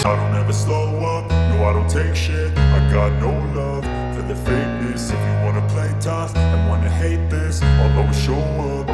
I don't ever slow up, no I don't take shit. I got no love for the fakeness. If you wanna play tough and wanna hate this, I'll always show up.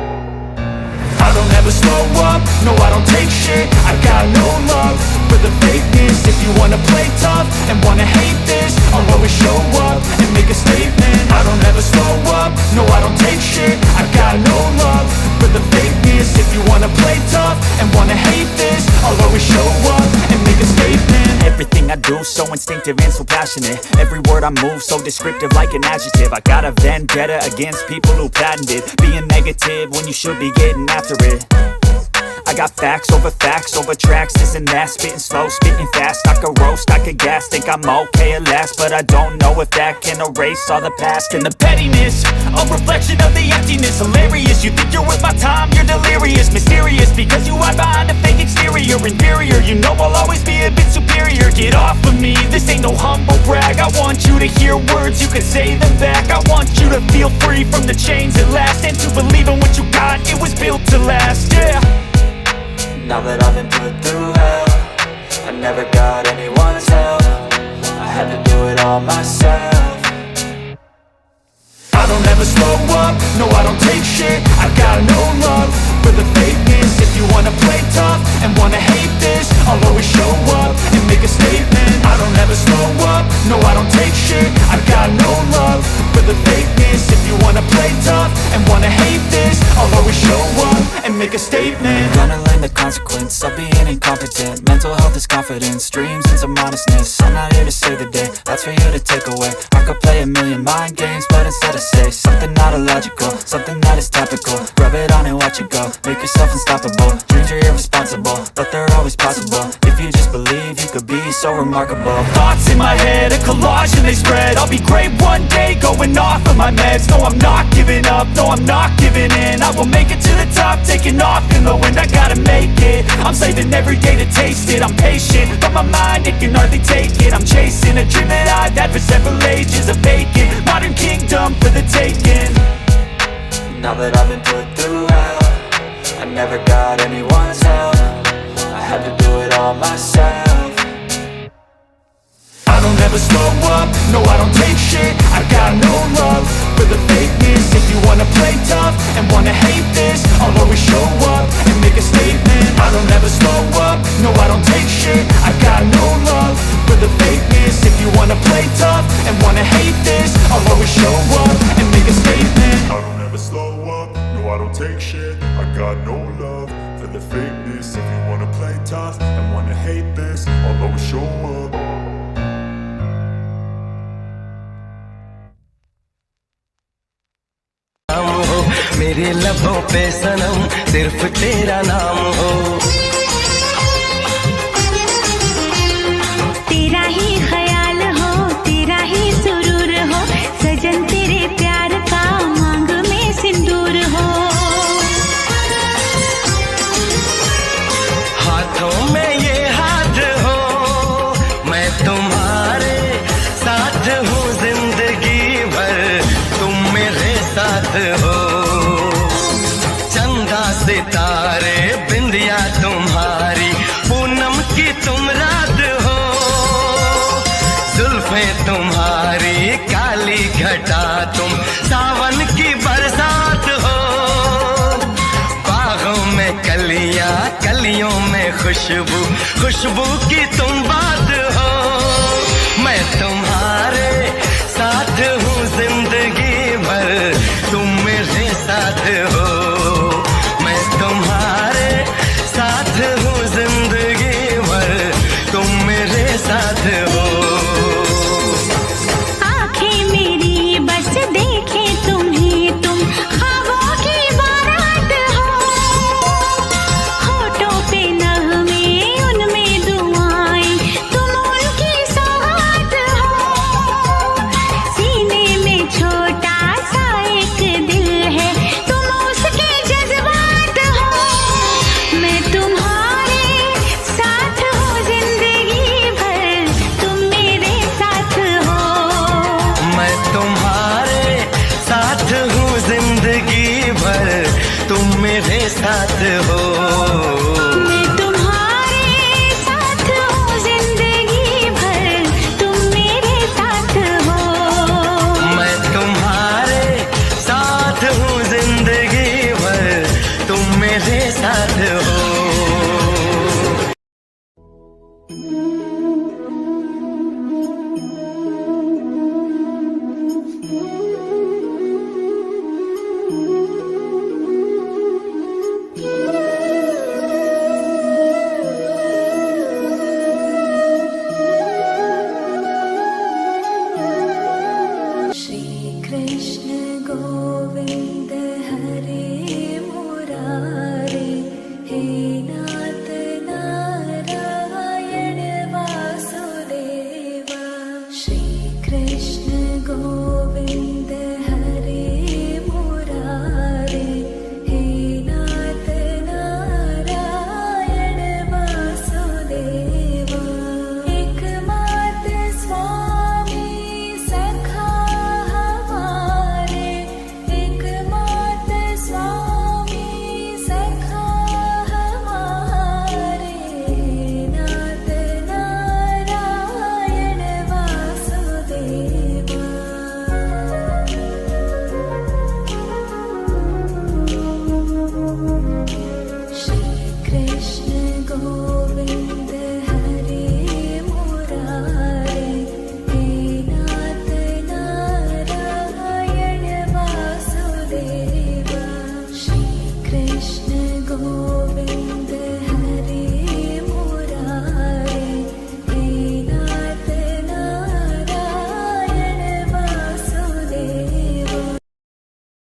I don't ever slow up, no I don't take shit. I got no love for the fakeness. If you wanna play tough and wanna hate this, I'll always show up and make a statement. I don't ever slow up, no I don't take shit. I got no love for the fakeness. If you wanna play tough and wanna hate this, I'll always show up and make a statement. Everything I do so instinctive and so passionate. Every word I move so descriptive like an adjective. I got a vendetta against people who patented being negative when you should be getting after it. I got facts over tracks, this and that. Spitting slow, spitting fast. I could roast, I could gas. Think I'm okay at last, but I don't know if that can erase all the past. And the pettiness, a reflection of the emptiness. Hilarious, you think you're worth my time, you're delirious. Mysterious, because you hide behind a fake exterior. Inferior, you know I'll always be a bit superior. Get off of me, this ain't no humble brag. I want you to hear words, you can say them back. I want you to feel free from the chains at last, and to believe in what you got, it was built to last, yeah. Now that I've been put through hell, I never got anyone's help. I had to do it all myself. I don't ever slow up, no I don't take shit. I got no love for the fakeness. If you wanna play tough and wanna hate this, I'll always show up and make a statement. I don't ever slow up, no I don't take shit. I got no love for the fakeness. If you wanna play tough and wanna hate this, I'll always show up and make a statement. Gonna learn the consequence of being incompetent. Mental health is confidence, dreams and some honestness. I'm not here to save the day, that's for you to take away. I could play a million mind games, but instead I say something not illogical, something that is topical. Rub it on and watch it go, make yourself unstoppable. Dreams are irresponsible, but they're always possible. If you just believe, you could be so remarkable. Thoughts in my head, a collage and they spread. I'll be great one day, going off of my meds. No, I'm not giving up, no, I'm not giving in. I will make it to the top, taking off in the wind. I gotta make it, I'm saving every day to taste it. I'm patient, but my mind, it can hardly take it. I'm chasing a dream that I've had for several ages. A vacant, modern kingdom for the taking. Now that I've been put through hell, I never got anyone's help. I had to do it all myself. I don't ever slow up, no I don't take shit. I got no love for the fakeness. If you wanna play tough and wanna hate this, I'll always show up and make a statement. I don't ever slow up, no I don't take shit. I got no love for the fakeness. If you wanna play tough and wanna hate this, I'll always show up and make a statement. I don't ever slow up, no I don't take shit. I got no love for the fakeness. If you wanna play tough and wanna hate this, I'll always show up. मेरे लबों पे सनम सिर्फ तेरा नाम हो। तेरा ही ख्याल हो, तेरा ही सुरूर हो, सजन तेरे प्यार का मांग में सिंदूर हो। हाथों में ये हाथ हो, मैं तुम्हारे साथ हूँ जिंदगी भर, तुम मेरे साथ हो। सितारे बिंदिया तुम्हारी, पूनम की तुम रात हो। जुल्फे तुम्हारी काली घटा, तुम सावन की बरसात हो। बागों में कलियां, कलियों में खुशबू, खुशबू की तुम बात हो। मैं तुम्हारे साथ हूँ जिंदगी भर, तुम मेरे साथ हो। तुम्हारे साथ हूँ जिंदगी भर, तुम मेरे साथ हो। आँखें मेरी बस देखे तुम्हें, तुम ख्वाबों की बारात हो। होठों पे नगमे, उनमें दुआएं, तुम